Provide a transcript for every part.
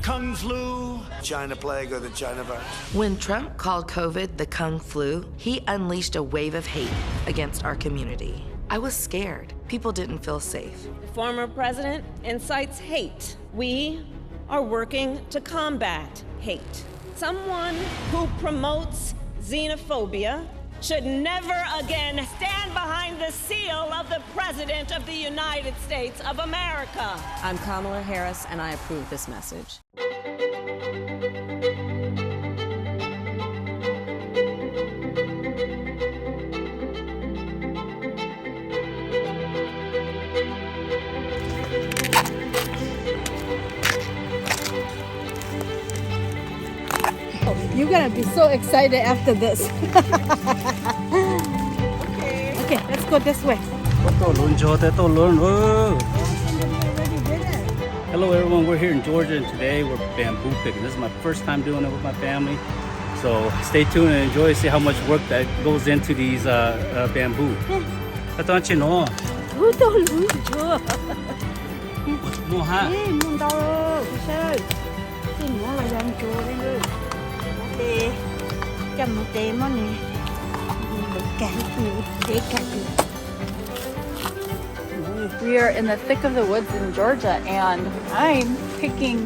Kung flu, China plague, or the China virus. When Trump called COVID the Kung flu, he unleashed a wave of hate against our community. I was scared. People didn't feel safe. The former president incites hate. We are working to combat hate. Someone who promotes xenophobia should never again stand behind the seal of the President of the United States of America. I'm Kamala Harris, and I approve this message. You're gonna be so excited after this. Okay, let's go this way. Hello everyone, we're here in Georgia and today we're bamboo picking. This is my first time doing it with my family. So stay tuned and enjoy, see how much work that goes into these bamboo. Don't you know? We are in the thick of the woods in Georgia, and I'm picking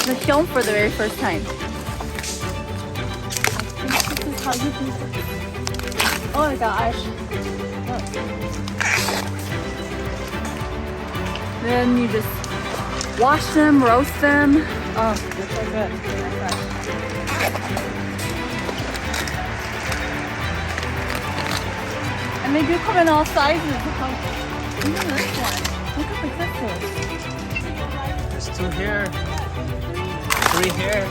the hmong for the very first time. This is how you do it. Oh my gosh. Then you just wash them, roast them. Oh, they're so good. And they do come in all sizes. Even this one. Look how big this is. There's 2 here, 3 here,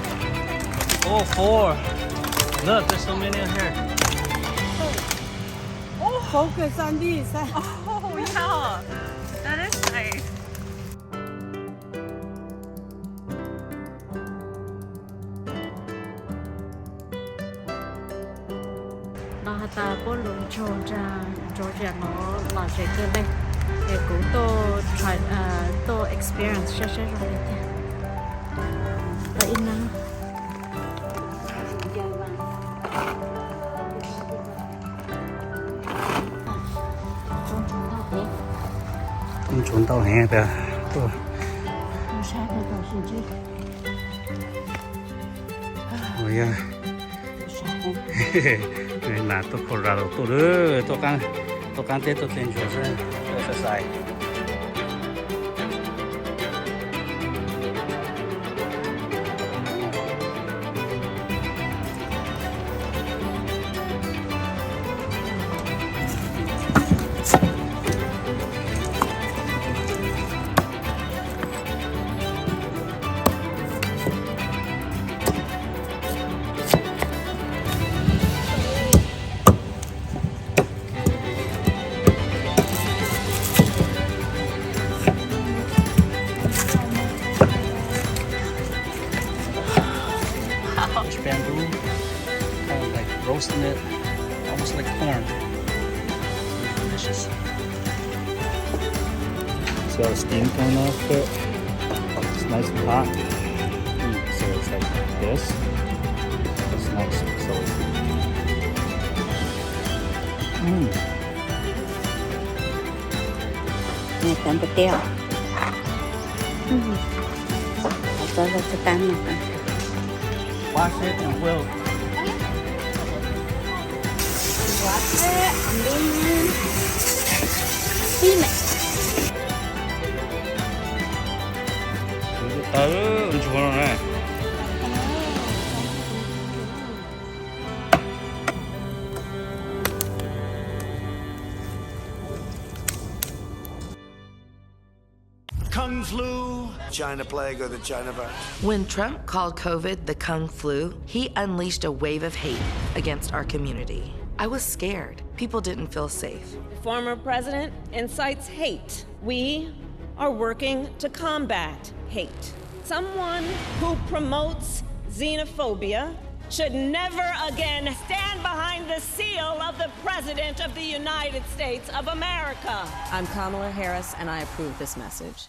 oh 4. Look, there's so many in here. Oh, focus on these. Oh yeah, that is nice. Nó ta có lùng Georgia nó là cái này để cũng to experience sẽ rồi đấy và in năng Không trốn tàu hè kìa. Ôi ya. Nên là tôi khổ ra tôi đứa tôi can tết tôi lên chỗ rồi tôi sẽ xài. Bamboo, kind of like roasting it, almost like corn. Delicious. It's got a steam coming off it. It's nice and hot. So it's like this. It's nice. So. Này tạm biệt tiêu. Cho tan một cái. Wash it and wilt. Wash it and then steam it. 엄청 많네. Kung flu, China plague, or the China virus. When Trump called COVID the Kung flu, he unleashed a wave of hate against our community. I was scared. People didn't feel safe. The former president incites hate. We are working to combat hate. Someone who promotes xenophobia should never again stand behind the seal of the President of the United States of America. I'm Kamala Harris, and I approve this message.